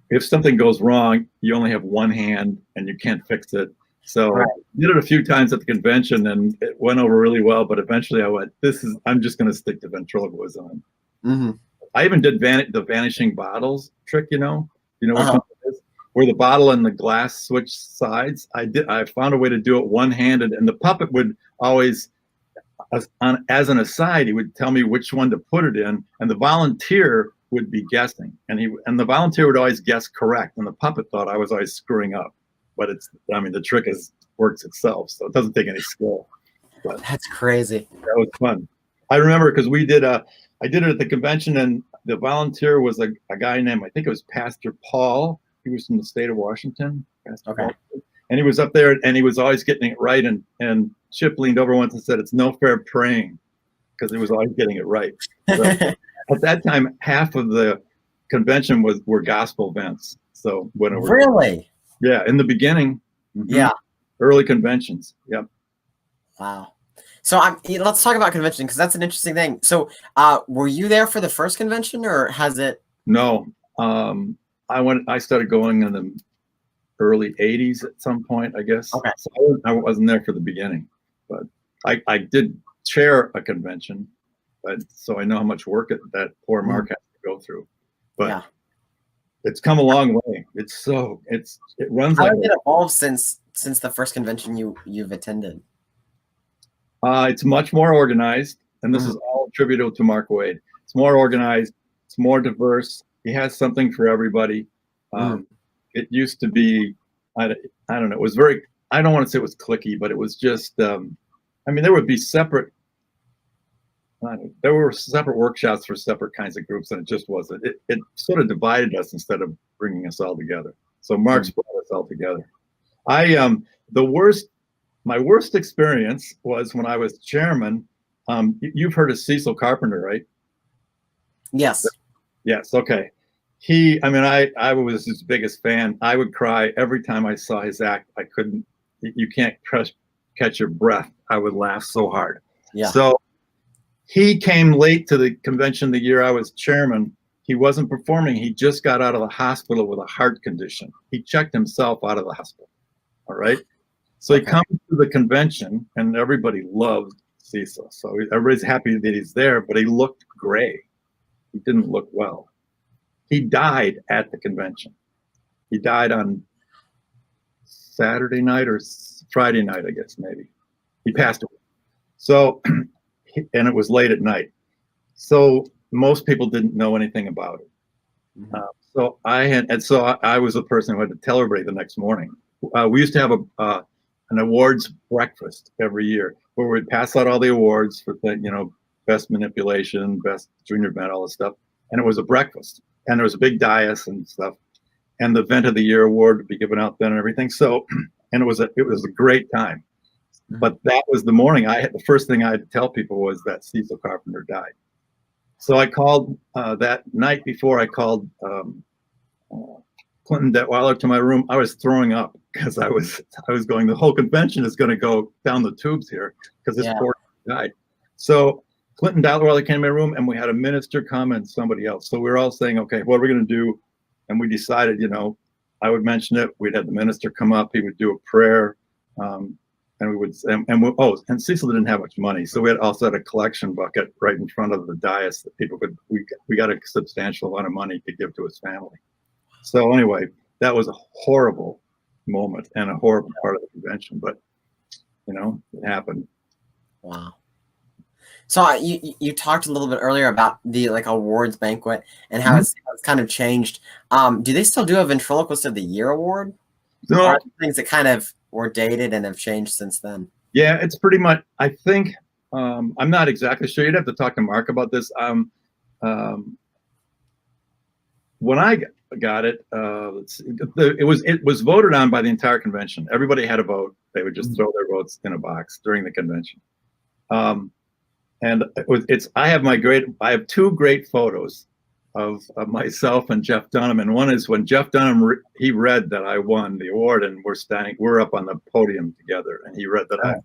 if something goes wrong, you only have one hand and you can't fix it. So I did it a few times at the convention and it went over really well, but eventually I went, I'm just going to stick to ventriloquism. Mm-hmm. I even did the vanishing bottles trick, which one it is, where the bottle and the glass switch sides. I found a way to do it one-handed, and the puppet would always, as an aside, he would tell me which one to put it in, and the volunteer would be guessing, and the volunteer would always guess correct, and the puppet thought I was always screwing up. But the trick works itself, so it doesn't take any skill. But that's crazy. That was fun. I remember because I did it at the convention, and the volunteer was a guy named, I think it was Pastor Paul. He was from the state of Washington. Pastor Paul. And he was up there, and he was always getting it right. And Chip leaned over once and said, "It's no fair praying," because he was always getting it right. So, at that time, half of the convention were gospel events. So really, yeah, in the beginning, early conventions, yep. Wow. So let's talk about convention, because that's an interesting thing. So, were you there for the first convention, or has it? No, I started going in the early '80s at some point, I guess. Okay. So I wasn't there for the beginning, but I did chair a convention, so I know how much work that poor Mark has to go through. But it's come a long way. It runs. How has it evolved since the first convention you've attended? It's much more organized, and this is all attributable to Mark Wade. It's more organized. It's more diverse. He has something for everybody. It used to be, I don't know, it was very, I don't want to say it was cliquey, but it was just, there would be there were separate workshops for separate kinds of groups, and it just wasn't. It sort of divided us instead of bringing us all together. So Mark's brought us all together. My worst experience was when I was chairman. You've heard of Cecil Carpenter, right? Yes. Yes. Okay. I was his biggest fan. I would cry every time I saw his act. I couldn't, you can't catch your breath. I would laugh so hard. Yeah. So he came late to the convention the year I was chairman. He wasn't performing. He just got out of the hospital with a heart condition. He checked himself out of the hospital. All right. So he comes to the convention, and everybody loved Cecil. So everybody's happy that he's there, but he looked gray. He didn't look well. He died at the convention. He died on Saturday night or Friday night, I guess, maybe. He passed away. So, and it was late at night. So most people didn't know anything about it. So I was the person who had to tell everybody the next morning. We used to have an awards breakfast every year where we'd pass out all the awards for best manipulation, best junior event, all this stuff. And it was a breakfast, and there was a big dais and stuff, and the event of the year award would be given out then and everything. So, and it was a great time. But that was the morning. The first thing I had to tell people was that Cecil Carpenter died. So I called that night before. I called Clinton Detweiler to my room. I was throwing up because I was going, the whole convention is going to go down the tubes here because this poor guy died. So Clinton Dollarwell came in my room, and we had a minister come and somebody else. So we were all saying, okay, what are we going to do? And we decided, I would mention it. We'd have the minister come up. He would do a prayer. And we would, and Cecil didn't have much money. So we had also had a collection bucket right in front of the dais that people could, we got a substantial amount of money to give to his family. So anyway, that was a horrible moment and a horrible part of the convention, but it happened. Wow. So you talked a little bit earlier about the awards banquet and how it's kind of changed. Do they still do a Ventriloquist of the Year award? No. Or things that kind of were dated and have changed since then? Yeah, it's pretty much. I think I'm not exactly sure. You'd have to talk to Mark about this. When I got it, it was voted on by the entire convention. Everybody had a vote. They would just throw their votes in a box during the convention. And I have two great photos of myself and Jeff Dunham. And one is when Jeff Dunham, he read that I won the award, and we're up on the podium together, and he read that I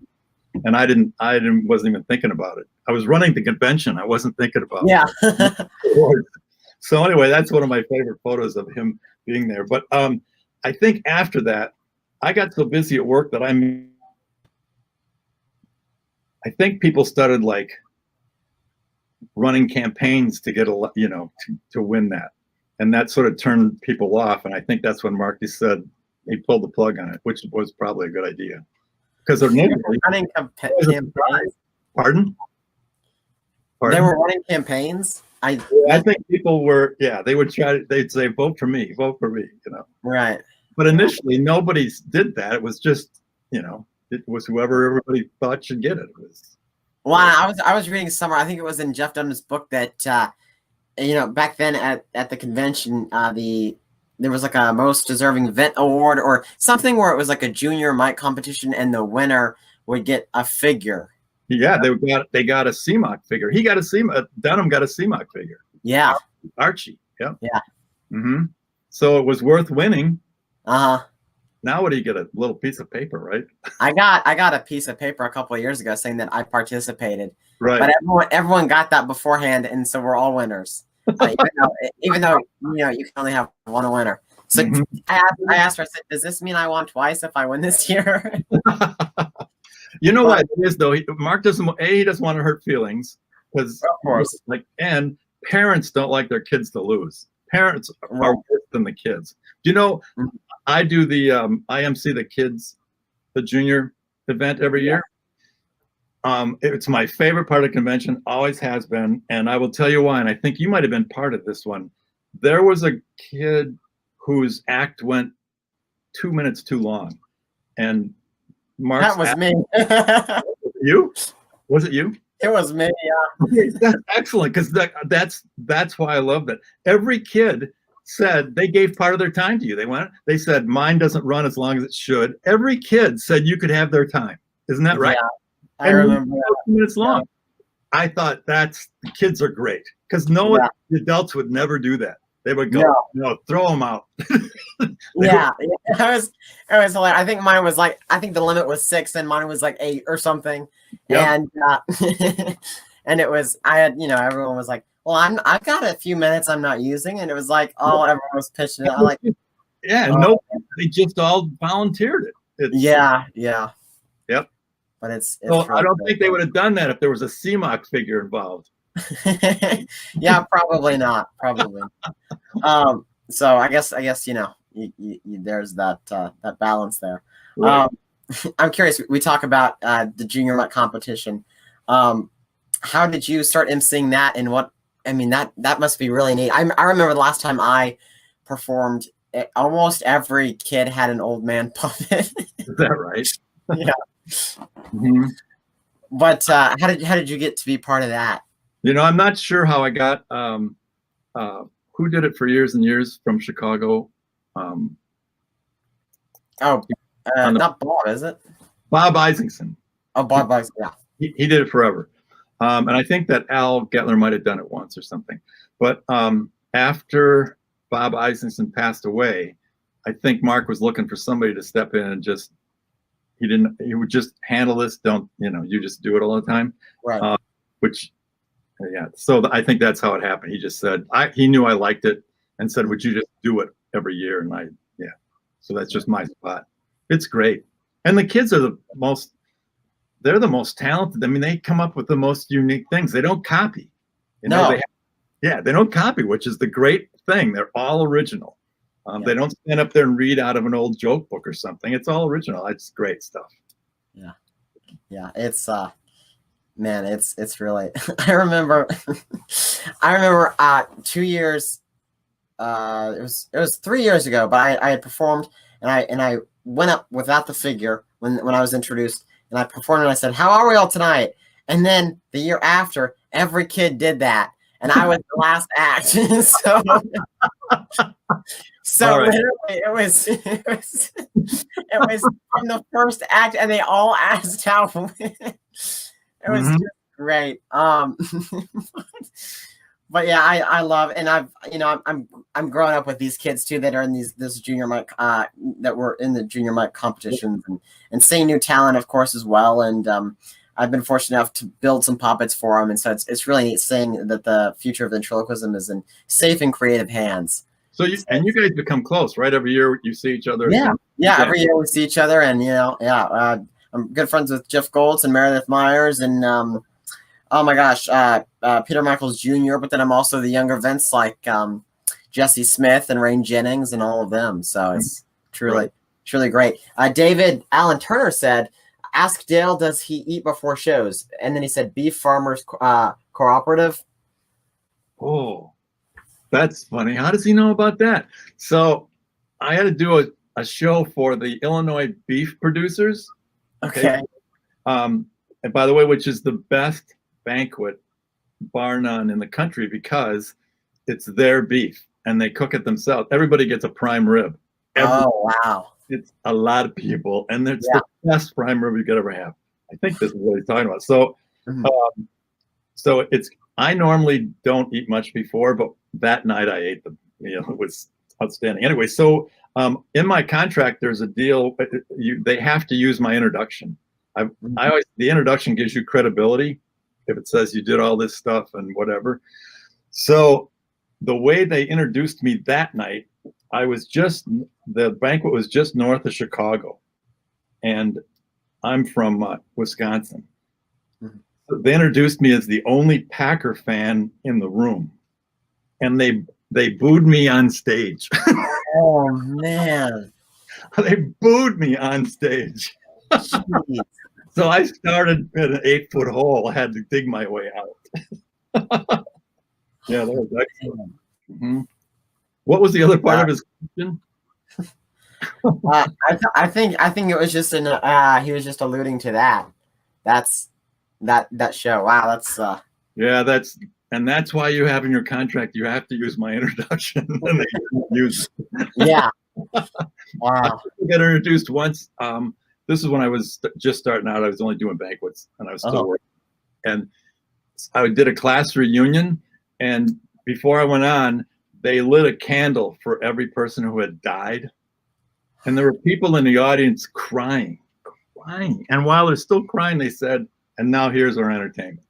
wasn't even thinking about it. I was running the convention. I wasn't thinking about it. So anyway, that's one of my favorite photos of him being there. But I think after that, I got so busy at work that I think people started running campaigns to get to win that, and that sort of turned people off. And I think that's when Mark said he pulled the plug on it, which was probably a good idea because they're running campaigns. Pardon? They were running campaigns. I think people were. Yeah, they would they'd say, "Vote for me, vote for me." Right. But initially, nobody did that. It was just it was whoever everybody thought should get it. It was. Well, I was reading somewhere. I think it was in Jeff Dunham's book that back then at the convention, there was a most deserving vent award or something where it was a junior mic competition, and the winner would get a figure. Yeah, they got a CMOC figure. Dunham got a CMOC figure. Yeah, Archie. Yeah. Yeah. Mm-hmm. So it was worth winning. Uh-huh. Now what do you get? A little piece of paper, right? I got a piece of paper a couple of years ago saying that I participated. Right. But everyone got that beforehand, and so we're all winners. Even though you can only have one winner. So I asked her, I said, "Does this mean I won twice if I win this year?" You know what it is though. Mark doesn't want to hurt feelings because of course, and parents don't like their kids to lose. Parents are worse than the kids. Do you know? I do the IMC the kids, the junior event every year. It's my favorite part of the convention, always has been, and I will tell you why. And I think you might have been part of this one. There was a kid whose act went 2 minutes too long, and Mark's that was me. You? Was it you? It was me. Yeah. That's excellent because that's why I love that. Every kid said they gave part of their time to you. They said mine doesn't run as long as it should. Every kid said you could have their time. Isn't that right? Yeah, I remember that. 2 minutes long. Yeah. I thought the kids are great because the adults would never do that. They would go, no, throw them out. Yeah, it was hilarious. I think mine was I think the limit was 6 and mine was 8 or something. Yep. And and it was, everyone was like, well, I've got a few minutes I'm not using. And it was everyone was pitching it. I'm no, they just all volunteered it. Yeah. Yep. But it's well, I don't think they would have done that if there was a CMOC figure involved. Yeah, probably not. Probably. So I guess there's that balance there. Right. I'm curious. We talk about the junior mic competition. How did you start emceeing that, and what? I mean, that must be really neat. I remember the last time I performed, almost every kid had an old man puppet. Is that right? Yeah. Mm-hmm. But how did you get to be part of that? I'm not sure how I got. Who did it for years and years from Chicago? Not Bob, is it? Bob Isaacson. Oh, Bob Isaacson. Yeah. He did it forever. And I think that Al Gettler might have done it once or something. But after Bob Isaacson passed away, I think Mark was looking for somebody to step in and he would just handle this. You just do it all the time. Right. Which Yeah. So I think that's how it happened. He just said, he knew I liked it and said, would you just do it every year? And yeah. So that's just my spot. It's great. And the kids are they're the most talented. I mean, they come up with the most unique things. They don't copy. They don't copy, which is the great thing. They're all original. They don't stand up there and read out of an old joke book or something. It's all original. It's great stuff. Yeah. Yeah. It's, man, it's really, I remember 2 years, it was 3 years ago, but I had performed and I went up without the figure when I was introduced, and I performed and I said, "How are we all tonight?" And then the year after, every kid did that, and I was the last act. So right. literally it was from the first act, and they all asked how. It was just great. But yeah, I love, and I'm growing up with these kids too that are in this junior mic that were in the junior mic competitions and seeing new talent, of course, as well. And I've been fortunate enough to build some puppets for them, and so it's really neat seeing that the future of ventriloquism is in safe and creative hands. So you guys become close, right? Every year you see each other. Yeah. Every year we see each other, and I'm good friends with Jeff Goltz and Meredith Myers, and oh my gosh, Peter Michaels Jr., but then I'm also the younger Vince, like Jesse Smith and Rain Jennings and all of them. So it's truly great. David Allen Turner said, ask Dale, does he eat before shows? And then he said, Beef Farmers Cooperative. Oh, that's funny. How does he know about that? So I had to do a show for the Illinois beef producers. Okay. And by the way, which is the best banquet bar none in the country because it's their beef and they cook it themselves. Everybody gets a prime rib. Oh, wow. It's a lot of people, and it's the best prime rib you could ever have. I think this is what he's talking about. So, I normally don't eat much before, but that night I ate them. It was outstanding. Anyway, so in my contract, there's a deal. They have to use my introduction. The introduction gives you credibility if it says you did all this stuff and whatever. So the way they introduced me that night, the banquet was just north of Chicago, and I'm from Wisconsin. So they introduced me as the only Packer fan in the room, and they booed me on stage. Oh man. They booed me on stage. So I started in an 8-foot hole. I had to dig my way out. Yeah, that was excellent. What was the other part of his question? I think it was just he was just alluding to that. That's that show. Wow, that's that's why you have in your contract you have to use my introduction. And they use it. Yeah. Wow. I got introduced once. This is when I was just starting out. I was only doing banquets, and I was still working. And I did a class reunion, and before I went on, they lit a candle for every person who had died. And there were people in the audience crying. And while they're still crying, they said, and now here's our entertainment.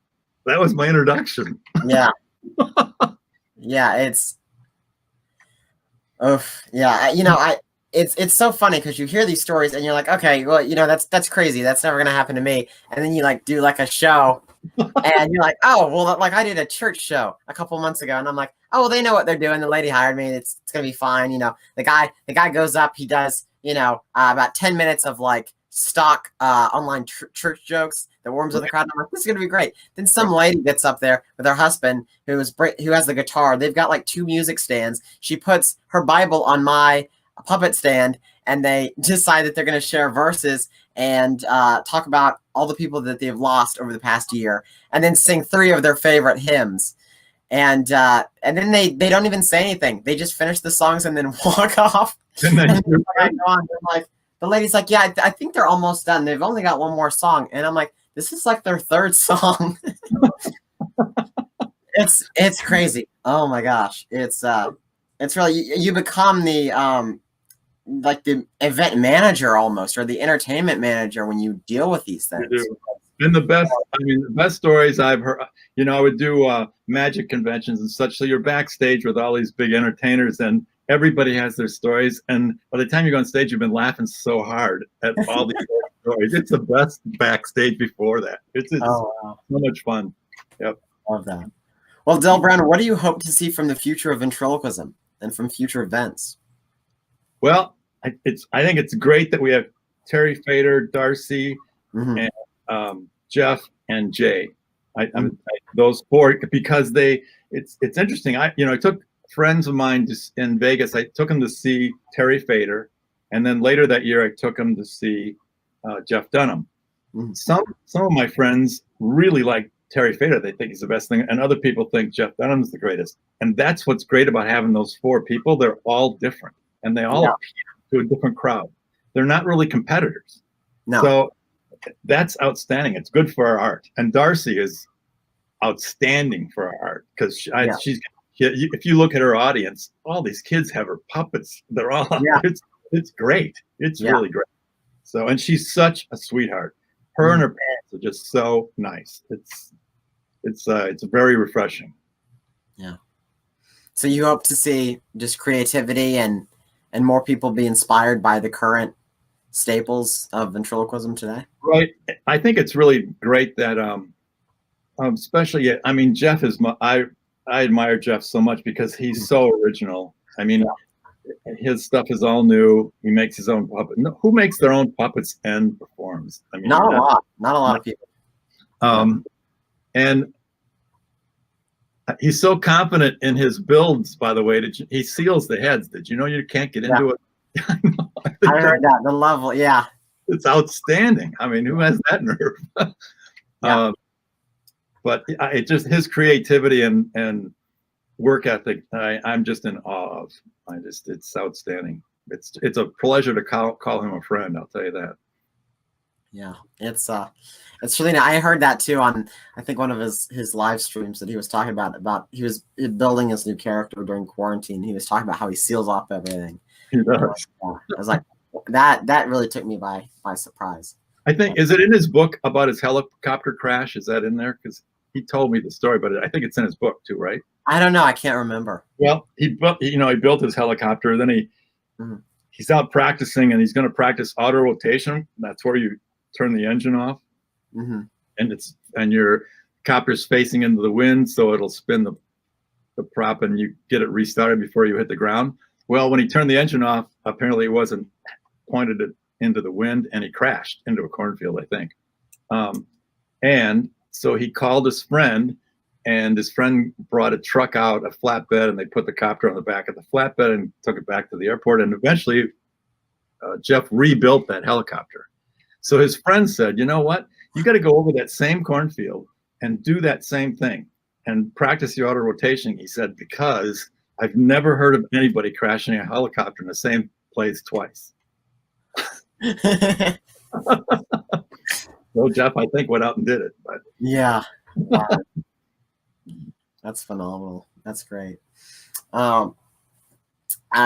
That was my introduction. Yeah. Yeah, it's so funny because you hear these stories and you're like, okay, well, that's crazy. That's never gonna happen to me. And then you do a show, and you're like, oh, well, I did a church show a couple months ago, and I'm like, oh, well, they know what they're doing. The lady hired me. It's gonna be fine. The guy goes up. He does about 10 minutes of stock online church jokes that warms up the crowd. I'm like, this is gonna be great. Then some lady gets up there with her husband who has the guitar. They've got 2 music stands. She puts her Bible on my puppet stand, and they decide that they're going to share verses and talk about all the people that they've lost over the past year, and then sing 3 of their favorite hymns. And then they don't even say anything. They just finish the songs and then walk off. And then the lady's like, yeah, I think they're almost done. They've only got one more song. And I'm like, this is their 3rd song. It's crazy. Oh my gosh. It's really, you become the the event manager almost, or the entertainment manager when you deal with these things. And the best, I mean, the best stories I've heard, you know, I would do magic conventions and such. So you're backstage with all these big entertainers and everybody has their stories. And by the time you go on stage, you've been laughing so hard at all these stories. It's the best backstage before that. It's Oh, wow. so much fun. Yep. Love that. Well, Del Brown, what do you hope to see from the future of ventriloquism and from future events? Well, I think it's great that we have Terry Fader, Darcy, and Jeff and Jay. Those four, because it's interesting. I took friends of mine in Vegas. I took them to see Terry Fader, and then later that year I took them to see Jeff Dunham. Some of my friends really like Terry Fader. They think he's the best thing, and other people think Jeff Dunham's the greatest. And that's what's great about having those four people. They're all different, and they all appeal to a different crowd. They're not really competitors. No. So that's outstanding. It's good for our art. And Darcy is outstanding for our art because she's. If you look at her audience, all these kids have her puppets. They're all. It's great. It's really great. So, and she's such a sweetheart. Her and her parents are just so nice. It's very refreshing. Yeah. So you hope to see just creativity and more people be inspired by the current staples of ventriloquism today? Right. I think it's really great that especially, I mean, Jeff is I admire Jeff so much because he's so original. I mean, his stuff is all new. He makes his own puppet. No, who makes their own puppets and performs? I mean, not a lot of people. And he's so confident in his builds, by the way. He seals the heads. Did you know you can't get into it? I heard that. The level, it's outstanding. I mean, who has that nerve? But it just his creativity and work ethic, I'm just in awe of. It's outstanding. It's a pleasure to call him a friend. I'll tell you that. Yeah, it's really nice. I heard that too on I think one of his live streams that he was talking about he was building his new character during quarantine. He was talking about how he seals off everything. He does. I was like, that really took me by surprise. I think is it in his book about his helicopter crash? Is that in there? Because he told me the story, but I think it's in his book too, right? I don't know. I can't remember. Well, he built his helicopter. Then he's out practicing, and he's going to practice auto rotation. That's where you turn the engine off, and your copter's facing into the wind, so it'll spin the prop, and you get it restarted before you hit the ground. Well, when he turned the engine off, apparently it wasn't pointed into the wind, and he crashed into a cornfield, I think. And so he called his friend, and his friend brought a truck out, a flatbed, and they put the copter on the back of the flatbed and took it back to the airport. And eventually, Jeff rebuilt that helicopter. So his friend said, you know what? You got to go over that same cornfield and do that same thing and practice the auto rotation. He said, because I've never heard of anybody crashing a helicopter in the same place twice. So Jeff, I think, went out and did it. But yeah. That's phenomenal. That's great.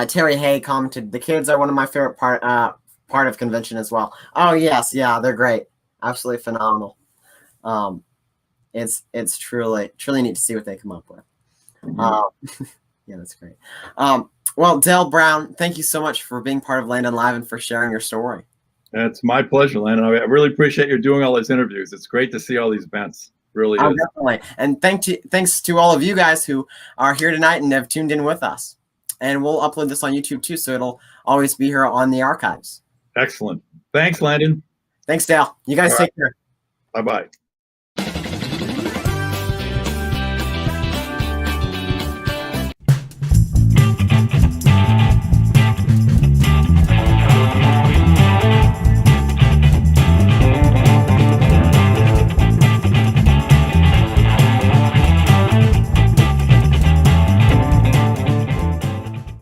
Terry Hay commented, the kids are one of my favorite part of convention as well. Oh yes, yeah, they're great. Absolutely phenomenal. It's truly neat to see what they come up with. Yeah, that's great. Well, Del Brown, thank you so much for being part of Landon Live and for sharing your story. It's my pleasure, Landon. I really appreciate you doing all these interviews. It's great to see all these events. Really is. Definitely. And thanks to all of you guys who are here tonight and have tuned in with us. And we'll upload this on YouTube too, so it'll always be here on the archives. Excellent. Thanks, Landon. Thanks, Dale. You guys take care. Bye-bye.